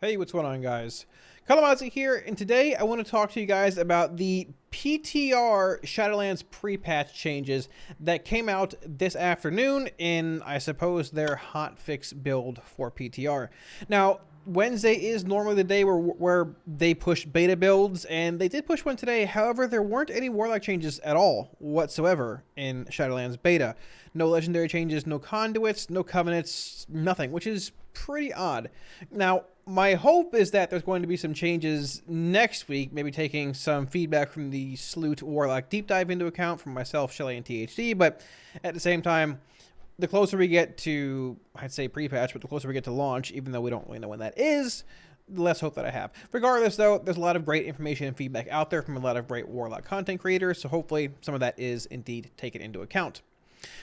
Hey, what's going on, guys? Kalamazi here, and today I want to talk to you guys about the PTR Shadowlands pre-patch changes that came out this afternoon in, I suppose, their hotfix build for PTR. Now, Wednesday is normally the day where they push beta builds, and they did push one today. However, there weren't any Warlock changes at all whatsoever in Shadowlands beta. No legendary changes, no conduits, no covenants, nothing, which is pretty odd. Now, my hope is that there's going to be some changes next week, maybe taking some feedback from the Sloot Warlock deep dive into account from myself, Shelly, and THD, but at the same time, the closer we get to, I'd say pre-patch, but the closer we get to launch, even though we don't really know when that is, the less hope that I have. Regardless, though, there's a lot of great information and feedback out there from a lot of great Warlock content creators, so hopefully some of that is indeed taken into account.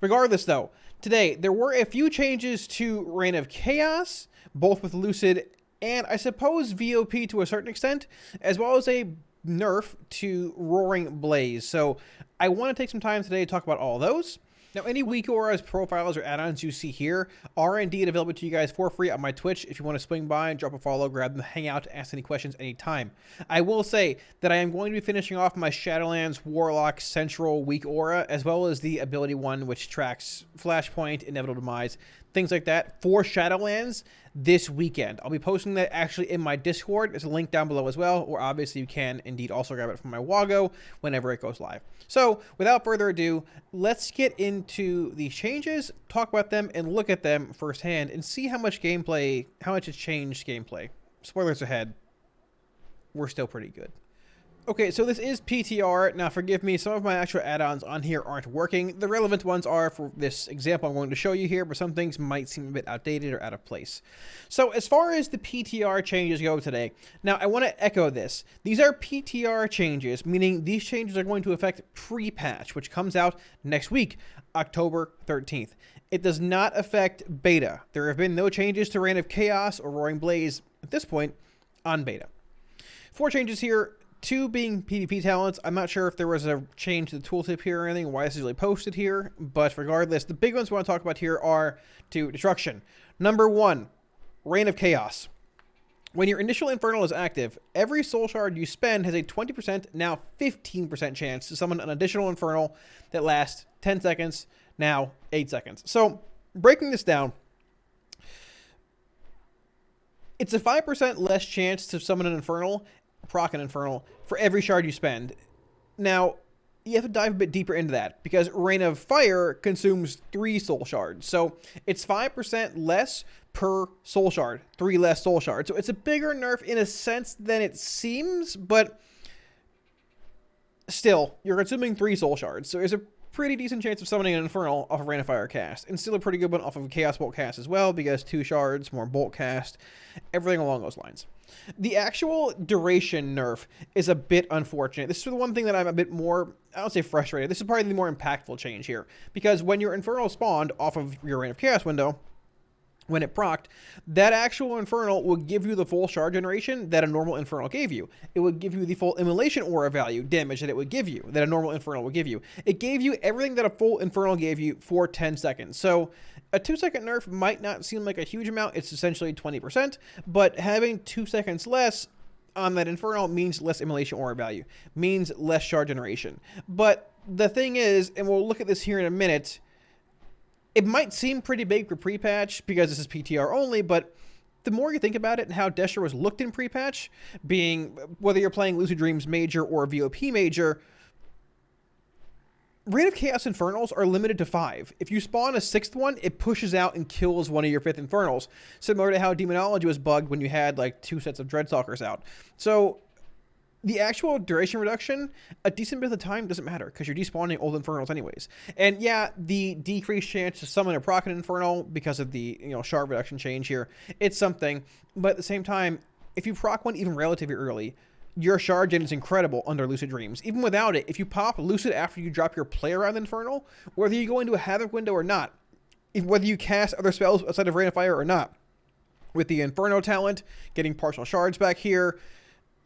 Regardless, though, today there were a few changes to Reign of Chaos, both with Lucid and I suppose VOP to a certain extent, as well as a nerf to Roaring Blaze. So I want to take some time today to talk about all those. Now, any weak auras, profiles, or add-ons you see here are indeed available to you guys for free on my Twitch. If you want to swing by and drop a follow, grab them, hang out, ask any questions anytime. I will say that I am going to be finishing off my Shadowlands Warlock Central weak aura, as well as the ability one, which tracks Flashpoint, Inevitable Demise, things like that for Shadowlands this weekend. I'll be posting that actually in my Discord. There's a link down below as well, or obviously you can indeed also grab it from my Wago whenever it goes live. So without further ado, let's get into these changes, talk about them, and look at them firsthand and see how much it's changed gameplay. Spoilers ahead, we're still pretty good. Okay, so this is PTR. Now, forgive me, some of my actual add-ons on here aren't working. The relevant ones are for this example I'm going to show you here, but some things might seem a bit outdated or out of place. So as far as the PTR changes go today, now I want to echo this. These are PTR changes, meaning these changes are going to affect pre-patch, which comes out next week, October 13th. It does not affect beta. There have been no changes to Reign of Chaos or Roaring Blaze at this point on beta. 4 changes here. 2 being PvP talents. I'm not sure if there was a change to the tooltip here or anything, why it's usually posted here, but regardless, the big ones we want to talk about here are to destruction. Number 1, Reign of Chaos. When your initial Infernal is active, every soul shard you spend has a 20%, now 15% chance to summon an additional Infernal that lasts 10 seconds, now 8 seconds. So, breaking this down, it's a 5% less chance to summon an Infernal, proc an Infernal, for every shard you spend. Now, you have to dive a bit deeper into that, because Reign of Fire consumes 3 soul shards. So, it's 5% less per soul shard, 3 less soul shards. So, it's a bigger nerf in a sense than it seems, but still, you're consuming 3 soul shards. So, there's a pretty decent chance of summoning an Infernal off of Reign of Fire cast, and still a pretty good one off of a Chaos Bolt cast as well, because 2 shards, more Bolt cast, everything along those lines. The actual duration nerf is a bit unfortunate. This is the one thing that I'm a bit more, I don't say frustrated, this is probably the more impactful change here, because when your Infernal spawned off of your Reign of Chaos window, when it procced, that actual Infernal will give you the full shard generation that a normal Infernal gave you. It would give you the full Immolation Aura value damage that it would give you, that a normal Infernal would give you. It gave you everything that a full Infernal gave you for 10 seconds. So a 2-second nerf might not seem like a huge amount. It's essentially 20%, but having 2 seconds less on that Infernal means less Immolation Aura value, means less shard generation. But the thing is, and we'll look at this here in a minute, it might seem pretty big for pre-patch because this is PTR only, but the more you think about it and how Destro was looked in pre-patch, being whether you're playing Lucid Dreams Major or VOP Major, Reign of Chaos Infernals are limited to 5. If you spawn a 6th one, it pushes out and kills one of your 5th Infernals, similar to how Demonology was bugged when you had like 2 sets of Dreadstalkers out. So the actual duration reduction, a decent bit of the time doesn't matter because you're despawning old Infernals anyways. And yeah, the decreased chance to summon a proc an Infernal because of the shard reduction change here, it's something. But at the same time, if you proc one even relatively early, your shard gen is incredible under Lucid Dreams. Even without it, if you pop Lucid after you drop your play around Infernal, whether you go into a Havoc window or not, whether you cast other spells outside of Reign of Fire or not, with the Inferno talent, getting partial shards back here,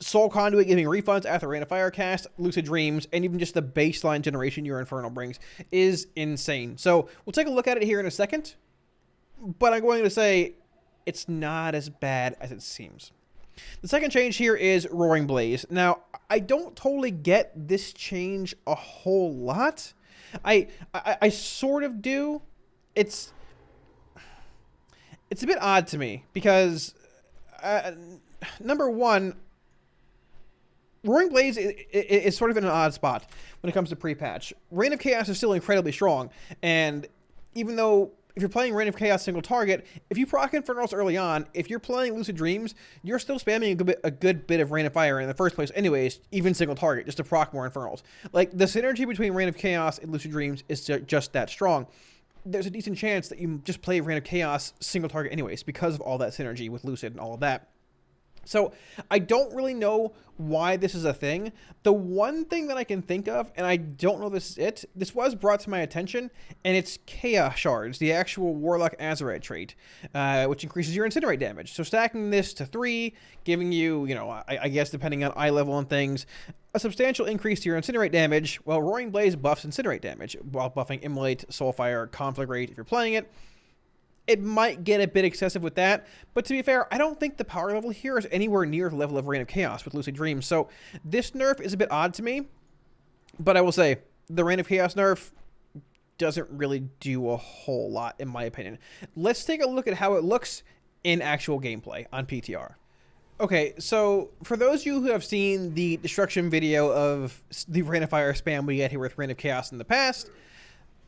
Soul Conduit giving refunds after Reign of Fire cast, Lucid Dreams, and even just the baseline generation your Infernal brings is insane. So we'll take a look at it here in a second, but I'm going to say it's not as bad as it seems. The second change here is Roaring Blaze. Now, I don't totally get this change a whole lot. I sort of do. It's a bit odd to me because, number one, Roaring Blaze is sort of in an odd spot when it comes to pre-patch. Reign of Chaos is still incredibly strong, and even though if you're playing Reign of Chaos single target, if you proc Infernals early on, if you're playing Lucid Dreams, you're still spamming a good bit of Reign of Fire in the first place anyways, even single target, just to proc more Infernals. Like, the synergy between Reign of Chaos and Lucid Dreams is just that strong. There's a decent chance that you just play Reign of Chaos single target anyways because of all that synergy with Lucid and all of that. So I don't really know why this is a thing. The one thing that I can think of, and I don't know this is it, this was brought to my attention, and it's Chaos Shards, the actual Warlock Azerite trait, which increases your incinerate damage. So stacking this to 3, giving you, you know, I guess depending on eye level and things, a substantial increase to your incinerate damage, while Roaring Blaze buffs incinerate damage, while buffing Immolate, Soulfire, Conflagrate if you're playing it. It might get a bit excessive with that, but to be fair, I don't think the power level here is anywhere near the level of Reign of Chaos with Lucid Dreams, so this nerf is a bit odd to me, but I will say, the Reign of Chaos nerf doesn't really do a whole lot, in my opinion. Let's take a look at how it looks in actual gameplay on PTR. Okay, so for those of you who have seen the destruction video of the Reign of Fire spam we get here with Reign of Chaos in the past,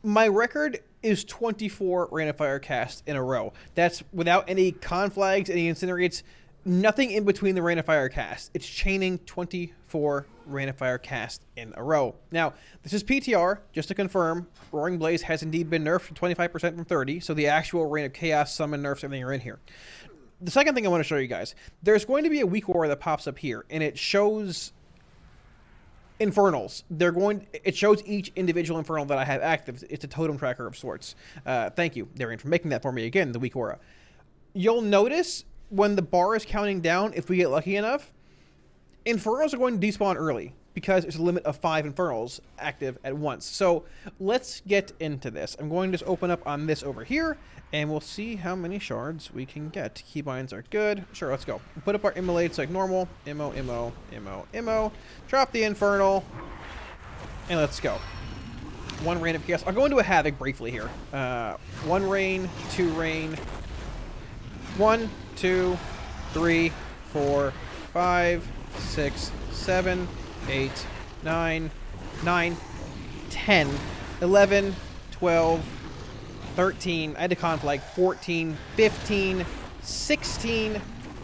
my record is 24 Reign of Fire casts in a row. That's without any conflags, any incinerates, nothing in between the Reign of Fire casts. It's chaining 24 Reign of Fire casts in a row. Now, this is PTR, just to confirm. Roaring Blaze has indeed been nerfed 25% from 30, so the actual Reign of Chaos summon nerfs, everything are in here. The second thing I want to show you guys, there's going to be a weak aura that pops up here, and it shows Infernals. It shows each individual Infernal that I have active. It's a totem tracker of sorts. Thank you, Darian, for making that for me again, the weak aura. You'll notice when the bar is counting down, if we get lucky enough, Infernals are going to despawn early because there's a limit of 5 Infernals active at once. So let's get into this. I'm going to just open up on this over here, and we'll see how many shards we can get. Keybinds are good. Sure, let's go. We'll put up our Immolates like normal. Immo. Drop the Infernal, and let's go. 1 Reign of Chaos. I'll go into a Havoc briefly here. 1 Reign, 2 Reign. 1, 2, 3, 4, 5, 6, 7, 8, 9, 10, 11, 12, 13, I had to conflag, 14, 15, 16,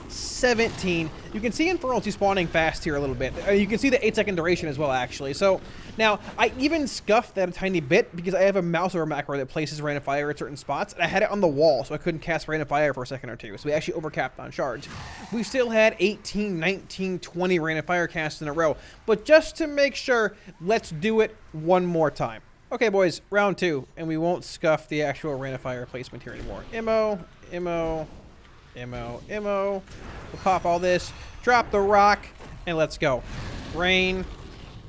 17. You can see Infernals despawning fast here a little bit. You can see the 8-second duration as well, actually. So now, I even scuffed that a tiny bit because I have a mouse over macro that places Reign of Fire at certain spots, and I had it on the wall, so I couldn't cast Reign of Fire for a second or two. So we actually overcapped on shards. We still had 18, 19, 20 Reign of Fire casts in a row. But just to make sure, let's do it one more time. Okay, boys, round 2, and we won't scuff the actual Reign of Fire placement here anymore. Immo. We'll pop all this, drop the rock, and let's go. Rain,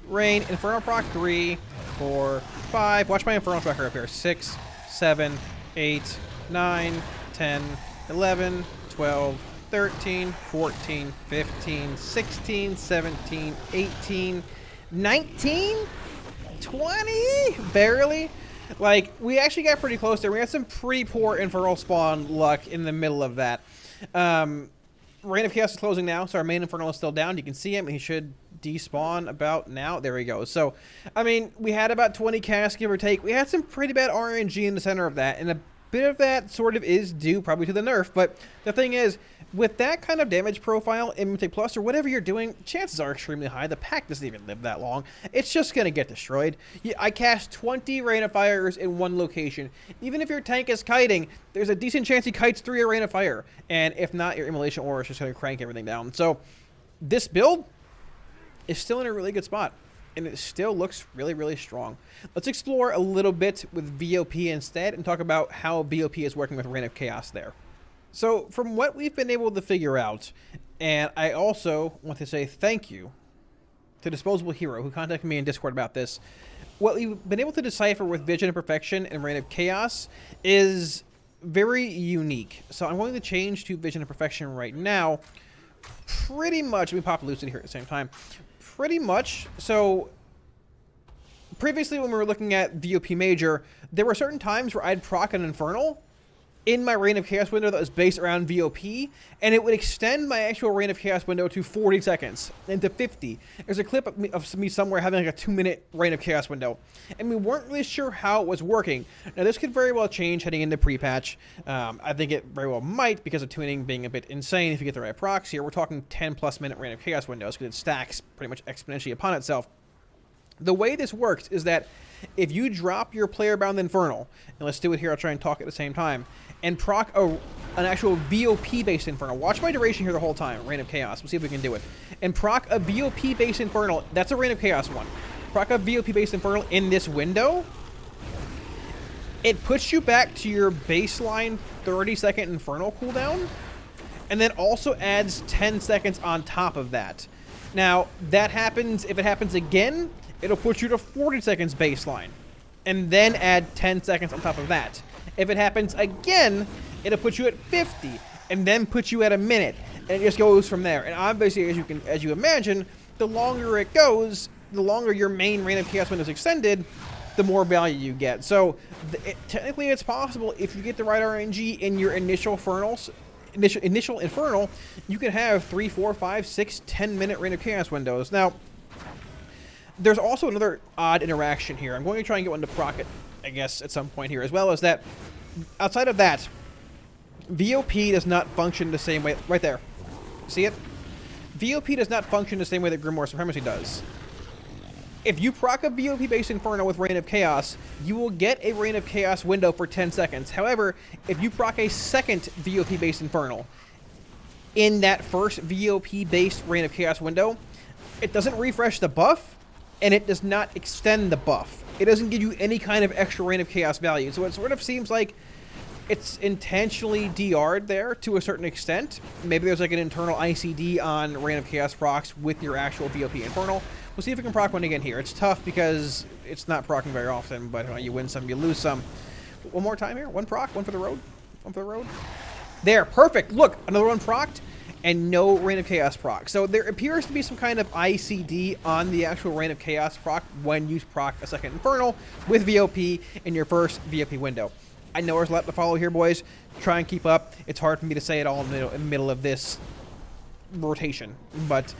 Infernal proc 3, 4, 5. Watch my Infernal tracker up here. 6, 7, 8, 9, 10, 11, 12, 13, 14, 15, 16, 17, 18, 19, 20? Barely. Like, we actually got pretty close there. We had some pretty poor Infernal spawn luck in the middle of that. Reign of Chaos is closing now, so our main Infernal is still down. You can see him. He should despawn about now. There we go. So, I mean, we had about 20 casts, give or take. We had some pretty bad RNG in the center of that, and a bit of that sort of is due probably to the nerf. But the thing is, with that kind of damage profile in Mythic Plus or whatever you're doing, chances are extremely high. The pack doesn't even live that long. It's just going to get destroyed. I cast 20 Reign of Fires in one location. Even if your tank is kiting, there's a decent chance he kites 3 Reign of Fire. And if not, your Immolation Aura is just going to crank everything down. So this build is still in a really good spot. And it still looks really, really strong. Let's explore a little bit with VOP instead and talk about how VOP is working with Reign of Chaos there. So, from what we've been able to figure out, and I also want to say thank you to Disposable Hero, who contacted me in Discord about this. What we've been able to decipher with Vision of Perfection and Reign of Chaos is very unique. So I'm going to change to Vision of Perfection right now. Pretty much, let me pop Lucid here at the same time. Pretty much, so previously when we were looking at VOP Major, there were certain times where I'd proc an Infernal in my Reign of Chaos window that was based around VOP, and it would extend my actual Reign of Chaos window to 40 seconds, and to 50. There's a clip of me somewhere having like a 2-minute Reign of Chaos window, and we weren't really sure how it was working. Now this could very well change heading into pre-patch. I think it very well might, because of tuning being a bit insane if you get the right procs here. We're talking 10+ minute Reign of Chaos windows, because it stacks pretty much exponentially upon itself. The way this works is that if you drop your player-bound Infernal, and let's do it here, I'll try and talk at the same time, and proc an actual VOP-based Infernal. Watch my duration here the whole time, Reign of Chaos. We'll see if we can do it. And proc a VOP-based Infernal, that's a Reign of Chaos one. Proc a VOP-based Infernal in this window, it puts you back to your baseline 30-second Infernal cooldown, and then also adds 10 seconds on top of that. Now, that happens, if it happens again, it'll put you to 40 seconds baseline, and then add 10 seconds on top of that. If it happens again, it'll put you at 50, and then put you at a minute, and it just goes from there. And obviously, as you imagine, the longer it goes, the longer your main Reign of Chaos window is extended, the more value you get. So, technically, it's possible if you get the right RNG in your initial Infernal, you can have 3, 4, 5, 6, 10-minute Reign of Chaos windows. Now, there's also another odd interaction here. I'm going to try and get one to proc it, I guess, at some point here, as well as that. Outside of that, VOP does not function the same way. Right there. See it? VOP does not function the same way that Grimoire Supremacy does. If you proc a VOP-based Inferno with Reign of Chaos, you will get a Reign of Chaos window for 10 seconds. However, if you proc a second VOP-based Infernal in that first VOP-based Reign of Chaos window, it doesn't refresh the buff, and it does not extend the buff. It doesn't give you any kind of extra Reign of Chaos value. So it sort of seems like it's intentionally DR'd there to a certain extent. Maybe there's like an internal ICD on Reign of Chaos procs with your actual VOP Infernal. We'll see if we can proc one again here. It's tough because it's not procking very often, but you win some, you lose some. One more time here. One proc, one for the road. One for the road. There, perfect. Look, another one procced, and no Reign of Chaos proc. So there appears to be some kind of ICD on the actual Reign of Chaos proc when you proc a second Infernal with VOP in your first VOP window. I know there's a lot to follow here, boys. Try and keep up. It's hard for me to say it all in the middle of this rotation, but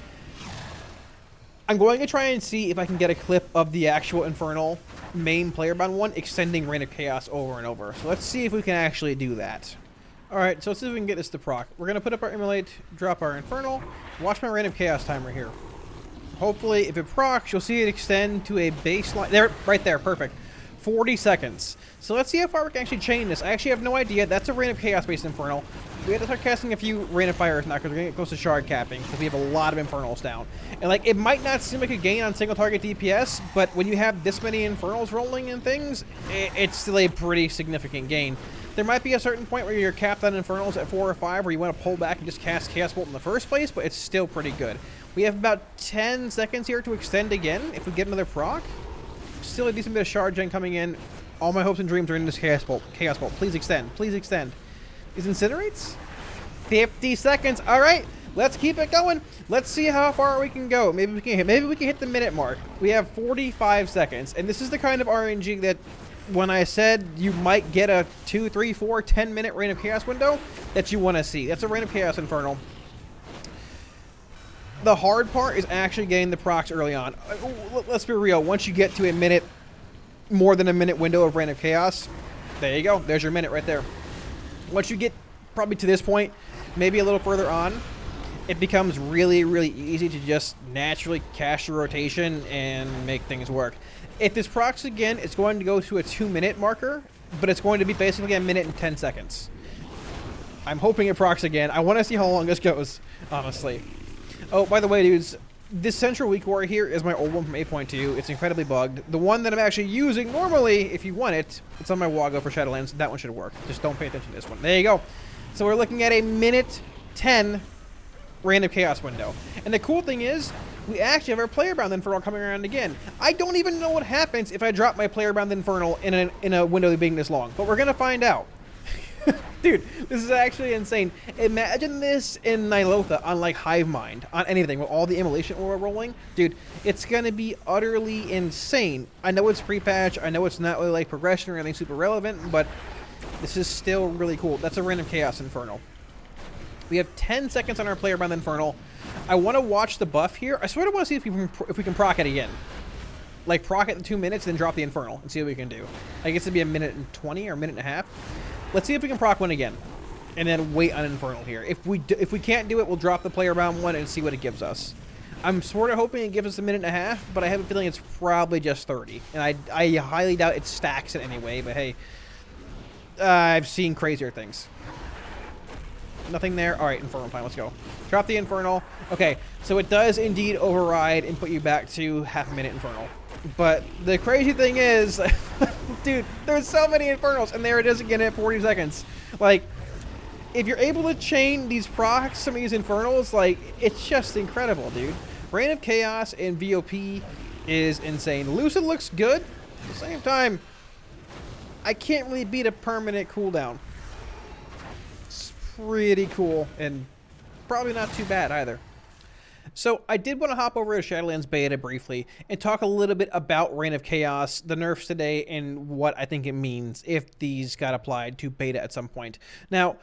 I'm going to try and see if I can get a clip of the actual Infernal main player-bound one extending Reign of Chaos over and over. So let's see if we can actually do that. Alright, so let's see if we can get this to proc. We're going to put up our Emulate, drop our Infernal, watch my Reign of Chaos timer here. Hopefully, if it procs, you'll see it extend to a baseline. There, right there, perfect. 40 seconds. So let's see how far we can actually chain this. I actually have no idea. That's a Reign of Chaos-based Infernal. We have to start casting a few Reign of Fires now because we're going to get close to shard capping because we have a lot of Infernals down. And like, it might not seem like a gain on single target DPS, but when you have this many Infernals rolling and things, it's still a pretty significant gain. There might be a certain point where you're capped on Infernals at 4 or 5 where you want to pull back and just cast Chaos Bolt in the first place, but it's still pretty good. We have about 10 seconds here to extend again if we get another proc. Still a decent bit of shard gen coming in. All my hopes and dreams are in this Chaos Bolt. Chaos Bolt, please extend. Please extend. Is Incinerates? 50 seconds. All right, let's keep it going. Let's see how far we can go. Maybe we can hit the minute mark. We have 45 seconds, and this is the kind of RNG that when I said you might get a 2, 3, 4, 10-minute Reign of Chaos window that you want to see. That's a Reign of Chaos Infernal. The hard part is actually getting the procs early on. Let's be real. Once you get to a minute, more than a minute window of Reign of Chaos, there you go. There's your minute right there. Once you get probably to this point, maybe a little further on, it becomes really, really easy to just naturally cast your rotation and make things work. If this procs again, it's going to go to a 2-minute marker, but it's going to be basically a minute and 10 seconds. I'm hoping it procs again. I want to see how long this goes, honestly. Oh, by the way, dudes, this Central Weak War here is my old one from 8.2. It's incredibly bugged. The one that I'm actually using normally, if you want it, it's on my Wago for Shadowlands. That one should work. Just don't pay attention to this one. There you go. So we're looking at a minute 10 Reign of Chaos window. And the cool thing is, we actually have our player-bound Infernal coming around again. I don't even know what happens if I drop my player-bound Infernal in a window being this long, but we're going to find out. Dude, this is actually insane. Imagine this in Nilotha on like Hive Mind, on anything, with all the immolation aura rolling. Dude, it's gonna be utterly insane. I know it's pre-patch, I know it's not really like progression or anything super relevant, but this is still really cool. That's a random Chaos Infernal. We have 10 seconds on our player bound Infernal. I want to watch the buff here. I sort of want to see if we can proc it again. Like proc it in 2 minutes, then drop the Infernal and see what we can do. I guess it'd be a minute and 20 or a minute and a half. Let's see if we can proc one again, and then wait on Infernal here. If we can't do it, we'll drop the player bound one and see what it gives us. I'm sort of hoping it gives us a minute and a half, but I have a feeling it's probably just 30. And I highly doubt it stacks it anyway, but hey, I've seen crazier things. Nothing there. All right, Infernal time. Let's go. Drop the Infernal. Okay, so it does indeed override and put you back to half a minute Infernal. But the crazy thing is, dude, there's so many Infernals, and there it is again at 40 seconds. Like, if you're able to chain these procs, some of these Infernals, like, it's just incredible, dude. Reign of Chaos and VOP is insane. Lucid looks good. At the same time, I can't really beat a permanent cooldown. It's pretty cool, and probably not too bad either. So I did want to hop over to Shadowlands Beta briefly and talk a little bit about Reign of Chaos, the nerfs today, and what I think it means if these got applied to Beta at some point. Now,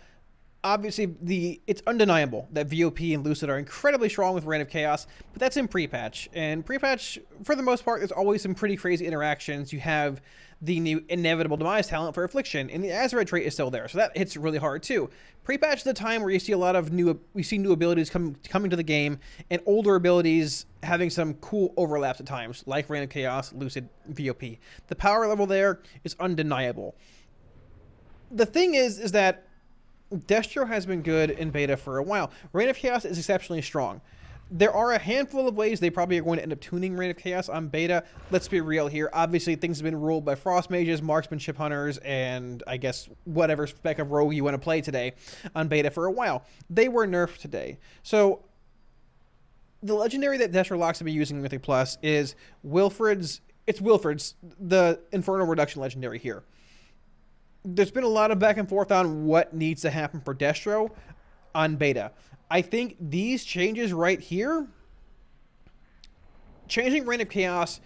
obviously, it's undeniable that VOP and Lucid are incredibly strong with Reign of Chaos, but that's in pre-patch. And pre-patch, for the most part, there's always some pretty crazy interactions. You have the new Inevitable Demise talent for Affliction, and the Azrael trait is still there, so that hits really hard too. Pre-patch is the time where you see a lot of new abilities coming to the game, and older abilities having some cool overlaps at times, like Reign of Chaos, Lucid, VOP. The power level there is undeniable. The thing is that Destro has been good in beta for a while. Reign of Chaos is exceptionally strong. There are a handful of ways they probably are going to end up tuning Reign of Chaos on beta. Let's be real here. Obviously, things have been ruled by Frost Mages, Marksmanship Hunters, and I guess whatever spec of rogue you want to play today on beta for a while. They were nerfed today. So the legendary that Destro Locks will be using in Mythic Plus is Wilfred's. It's Wilfred's, the Infernal Reduction legendary here. There's been a lot of back and forth on what needs to happen for Destro on beta. I think these changes right here, changing Reign of Chaos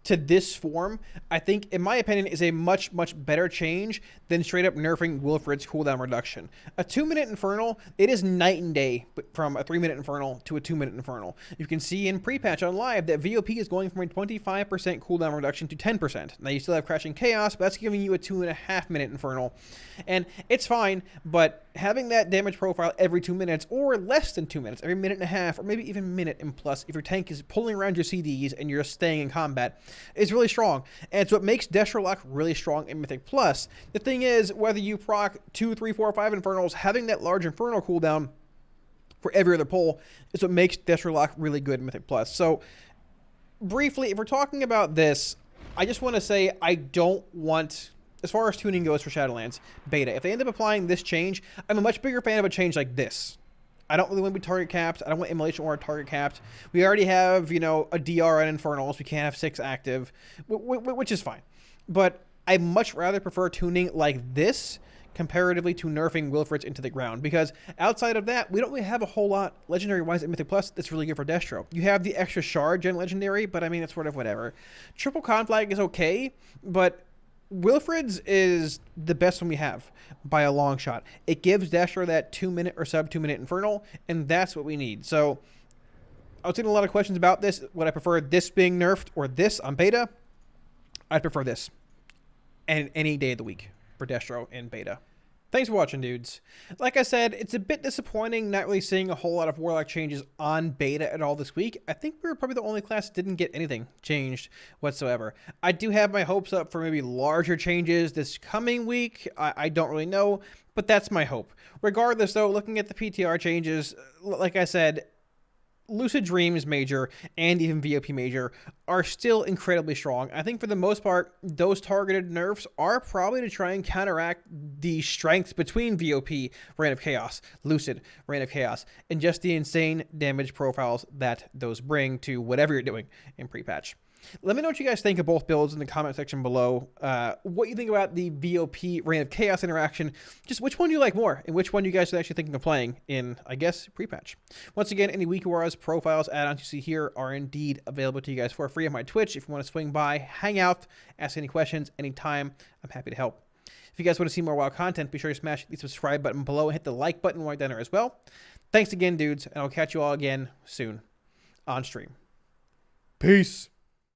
to this form, I think, in my opinion, is a much, much better change than straight up nerfing Wilfred's cooldown reduction. A 2-minute Infernal, it is night and day from a 3-minute Infernal to a 2-minute Infernal. You can see in pre-patch on live that VOP is going from a 25% cooldown reduction to 10%. Now, you still have Crashing Chaos, but that's giving you a 2.5-minute Infernal. And it's fine, but having that damage profile every 2 minutes, or less than 2 minutes, every minute and a half, or maybe even minute and plus, if your tank is pulling around your CDs and you're just staying in combat, is really strong. And it's what makes Destro Lock really strong in Mythic Plus. The thing is, whether you proc 2, 3, 4, 5 Infernals, having that large Infernal cooldown for every other pull is what makes Destro Lock really good in Mythic Plus. So, briefly, if we're talking about this, I just want to say I don't want, as far as tuning goes for Shadowlands Beta, if they end up applying this change, I'm a much bigger fan of a change like this. I don't really want to be target capped. I don't want Immolation or target capped. We already have, a DR on Infernals. We can't have 6 active, which is fine. But I much rather prefer tuning like this comparatively to nerfing Wilfred's into the ground, because outside of that, we don't really have a whole lot legendary-wise in Mythic Plus that's really good for Destro. You have the extra Shard gen legendary, but I mean, it's sort of whatever. Triple Conflag is okay, but Wilfred's is the best one we have by a long shot. It gives Destro that 2-minute or sub 2-minute Infernal, and that's what we need. So I was getting a lot of questions about this. Would I prefer this being nerfed or this on beta? I'd prefer this, and any day of the week for Destro in beta. Thanks for watching, dudes. Like I said, it's a bit disappointing not really seeing a whole lot of Warlock changes on beta at all this week. I think we were probably the only class that didn't get anything changed whatsoever. I do have my hopes up for maybe larger changes this coming week. I don't really know, but that's my hope. Regardless, though, looking at the PTR changes, like I said, Lucid Dreams Major and even VOP Major are still incredibly strong. I think for the most part, those targeted nerfs are probably to try and counteract the strengths between VOP, Reign of Chaos, Lucid, Reign of Chaos, and just the insane damage profiles that those bring to whatever you're doing in pre-patch. Let me know what you guys think of both builds in the comment section below. What you think about the VOP Reign of Chaos interaction. Just which one you like more, and which one you guys are actually thinking of playing in, I guess, pre-patch. Once again, any Week Wars, profiles, add-ons you see here are indeed available to you guys for free on my Twitch. If you want to swing by, hang out, ask any questions anytime, I'm happy to help. If you guys want to see more WoW content, be sure to smash the subscribe button below and hit the like button right down there as well. Thanks again, dudes, and I'll catch you all again soon on stream. Peace.